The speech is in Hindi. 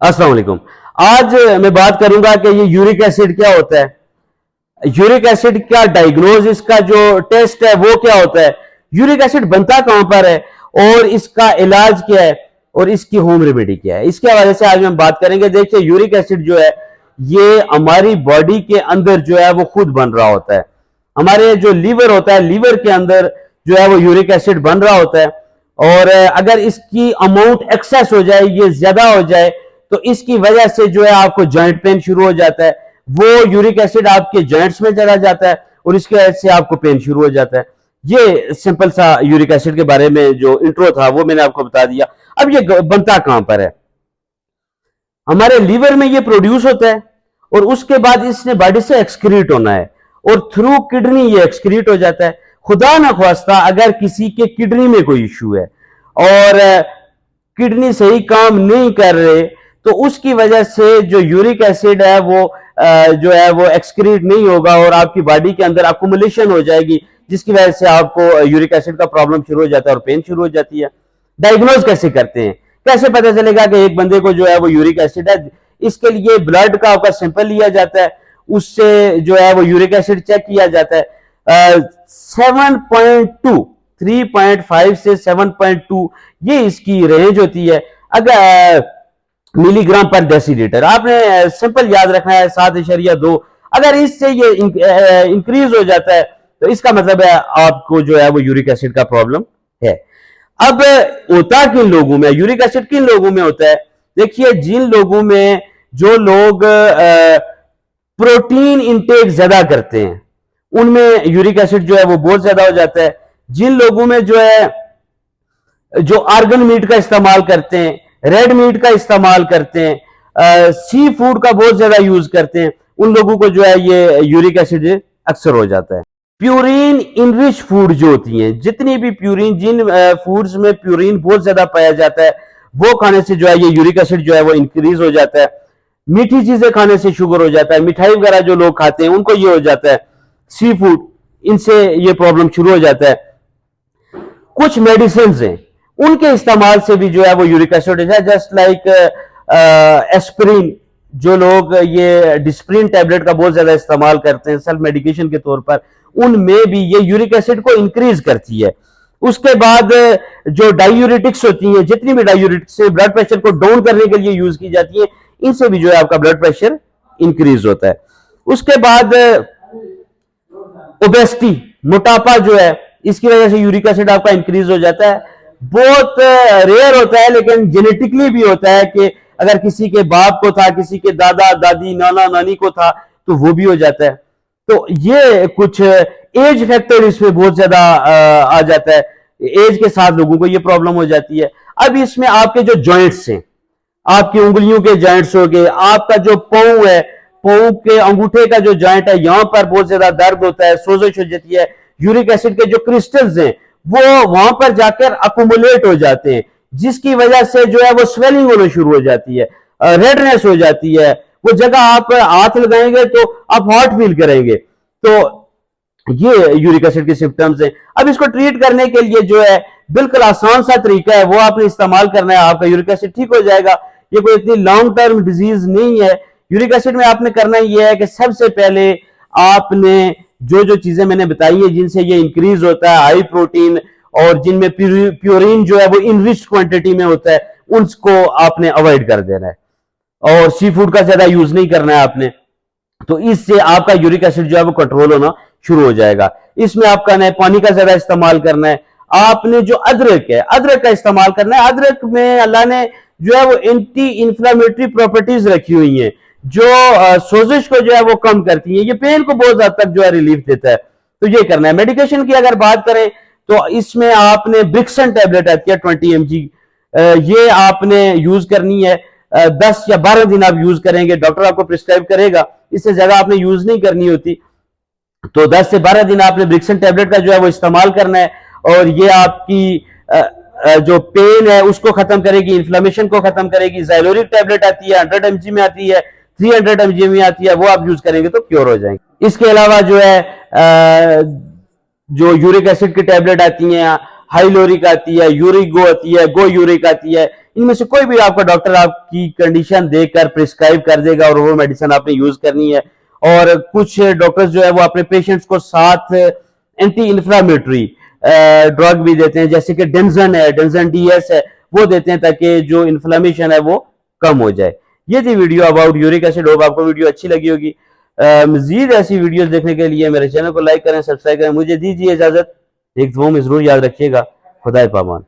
अस्सलाम वालेकुम। आज मैं बात करूंगा कि ये यूरिक एसिड क्या होता है। यूरिक एसिड का डायग्नोज, इसका जो टेस्ट है वो क्या होता है, यूरिक एसिड बनता कहां पर है और इसका इलाज क्या है और इसकी होम रेमेडी क्या है, इसके हवाले से आज हम बात करेंगे। देखिए, यूरिक एसिड जो है ये हमारी बॉडी के अंदर जो है वो खुद बन रहा होता है। हमारे जो लीवर होता है, लीवर के अंदर जो है वो यूरिक एसिड बन रहा होता है और अगर इसकी अमाउंट एक्सेस हो जाए, ये ज्यादा हो जाए, तो इसकी वजह से जो है आपको जॉइंट पेन शुरू हो जाता है। वो यूरिक एसिड आपके जॉइंट्स में चला जाता है और इसकी वजह से आपको पेन शुरू हो जाता है। ये सिंपल सा यूरिक एसिड के बारे में जो इंट्रो था वो मैंने आपको बता दिया। अब ये बनता कहां पर है, हमारे लीवर में ये प्रोड्यूस होता है और उसके बाद इसने बॉडी से एक्सक्रीट होना है और थ्रू किडनी ये एक्सक्रीट हो जाता है। खुदा ना ख्वास्ता अगर किसी के किडनी में कोई इश्यू है और किडनी सही काम नहीं कर रहे, तो उसकी वजह से जो यूरिक एसिड है वो जो है वो एक्सक्रीट नहीं होगा और आपकी बॉडी के अंदर अकुमुलेशन हो जाएगी, जिसकी वजह से आपको यूरिक एसिड का प्रॉब्लम शुरू हो जाता है और पेन शुरू हो जाती है। डायग्नोज कैसे करते हैं, कैसे पता चलेगा कि एक बंदे को जो है वो यूरिक एसिड है? इसके लिए ब्लड का आपका सैंपल लिया जाता है, उससे जो है वो यूरिक एसिड चेक किया जाता है। 7.2 3.5 से 7.2 ये इसकी रेंज होती है। अगर मिलीग्राम पर डेसीलीटर, आपने सिंपल याद रखना है 7.2। अगर इससे ये इंक्रीज हो जाता है तो इसका मतलब है आपको जो है वो यूरिक एसिड का प्रॉब्लम है। अब होता किन लोगों में यूरिक एसिड, किन लोगों में होता है? देखिए, जिन लोगों में जो लोग प्रोटीन इंटेक ज्यादा करते हैं उनमें यूरिक एसिड जो है वो बहुत ज्यादा हो जाता है। जिन लोगों में जो है जो आर्गन मीट का इस्तेमाल करते हैं, रेड मीट का इस्तेमाल करते हैं, सी फूड का बहुत ज्यादा यूज करते हैं, उन लोगों को जो है ये यूरिक एसिड अक्सर हो जाता है। प्यूरिन इनरिच फूड जो होती हैं, जितनी भी प्यूरिन, जिन फूड्स में प्यूरिन बहुत ज्यादा पाया जाता है वो खाने से जो है ये यूरिक एसिड जो है वो इंक्रीज हो जाता है। मीठी चीजें खाने से शुगर हो जाता है, मिठाई वगैरह जो लोग खाते हैं उनको ये हो जाता है। सी फूड, इनसे ये प्रॉब्लम शुरू हो जाता है। कुछ मेडिसिन हैं उनके इस्तेमाल से भी जो है वो यूरिक एसिड है, जस्ट लाइक एस्पिरिन। जो लोग ये डिस्प्रिन टैबलेट का बहुत ज्यादा इस्तेमाल करते हैं सेल्फ मेडिकेशन के तौर पर, उनमें भी ये यूरिक एसिड को इंक्रीज करती है। उसके बाद जो डायूरेटिक्स होती हैं, जितनी भी डायूरेटिक्स ब्लड प्रेशर को डाउन करने के लिए यूज की जाती है, इनसे भी जो है आपका ब्लड प्रेशर इंक्रीज होता है। उसके बाद ओबेसिटी, मोटापा जो है, इसकी वजह से यूरिक एसिड आपका इंक्रीज हो जाता है। बहुत रेयर होता है लेकिन जेनेटिकली भी होता है कि अगर किसी के बाप को था, किसी के दादा दादी नाना नानी को था, तो वो भी हो जाता है। तो ये कुछ एज फैक्टर इसमें बहुत ज्यादा आ जाता है, एज के साथ लोगों को ये प्रॉब्लम हो जाती है। अब इसमें आपके जो जॉइंट्स हैं, आपकी उंगलियों के जॉइंट्स हो गए, आपका जो पांव है, पांव के अंगूठे का जो जॉइंट है, यहां पर बहुत ज्यादा दर्द होता है, सोजिश हो जाती है। यूरिक एसिड के जो क्रिस्टल्स हैं वो वहां पर जाकर अकुमुलेट हो जाते हैं, जिसकी वजह से जो है वो स्वेलिंग होना शुरू हो जाती है, रेडनेस हो जाती है। वो जगह आप हाथ लगाएंगे तो आप हॉट फील करेंगे। तो ये यूरिक एसिड के सिम्टम्स हैं। अब इसको ट्रीट करने के लिए जो है बिल्कुल आसान सा तरीका है, वो आपने इस्तेमाल करना है, आपका यूरिक एसिड ठीक हो जाएगा। ये कोई इतनी लॉन्ग टर्म डिजीज नहीं है। यूरिक एसिड में आपने करना यह है कि सबसे पहले आपने जो जो चीजें मैंने बताई है जिनसे ये इंक्रीज होता है, हाई प्रोटीन और जिनमें प्यूरिन जो है वो इनरिच क्वांटिटी में होता है, उसको आपने अवॉइड कर देना है और सी फूड का ज्यादा यूज नहीं करना है आपने। तो इससे आपका यूरिक एसिड जो है वो कंट्रोल होना शुरू हो जाएगा। इसमें आपका ना पानी का ज्यादा इस्तेमाल करना है। आपने जो अदरक है, अदरक का इस्तेमाल करना है। अदरक में अल्लाह ने जो है वो एंटी इंफ्लेमेटरी प्रॉपर्टीज रखी हुई हैं जो सोजिश को जो है वो कम करती है, ये पेन को बहुत हद तक जो है रिलीफ देता है। तो ये करना है। मेडिकेशन की अगर बात करें तो इसमें आपने ब्रिक्सन टैबलेट आती है 20 mg, ये आपने यूज करनी है। 10 या 12 दिन आप यूज करेंगे, डॉक्टर आपको प्रिस्क्राइब करेगा, इससे ज्यादा आपने यूज नहीं करनी होती। तो 10 से 12 दिन आपने ब्रिक्सन टैबलेट का जो है वो इस्तेमाल करना है और ये आपकी जो पेन है उसको खत्म करेगी, इन्फ्लेमेशन को खत्म करेगी। ज़ाइलोरिक टैबलेट आती है, 100 mg में आती है, 300 mg में आती है, वो आप यूज करेंगे तो क्योर हो जाएंगे। इसके अलावा जो है जो यूरिक एसिड की टैबलेट आती हैं, हाइलोरिक आती है, यूरिक गो आती है, गो यूरिक आती है, इनमें से कोई भी आपका डॉक्टर आपकी कंडीशन देखकर प्रिस्क्राइब कर देगा और वो मेडिसिन आपने यूज करनी है। और कुछ डॉक्टर्स जो है वो अपने पेशेंट्स को साथ एंटी इन्फ्लामेटरी ड्रग भी देते हैं, जैसे कि डेंजन है, डेंजन डीएस है, वो देते हैं ताकि जो इन्फ्लामेशन है वो कम हो जाए। ये थी video about uric acid. Hope आपको वीडियो अच्छी लगी होगी। मजीद ऐसी वीडियोस देखने के लिए मेरे चैनल को लाइक करें, सब्सक्राइब करें। मुझे दीजिए इजाजत। एक दुआ में जरूर याद रखिएगा। खुदा पामान।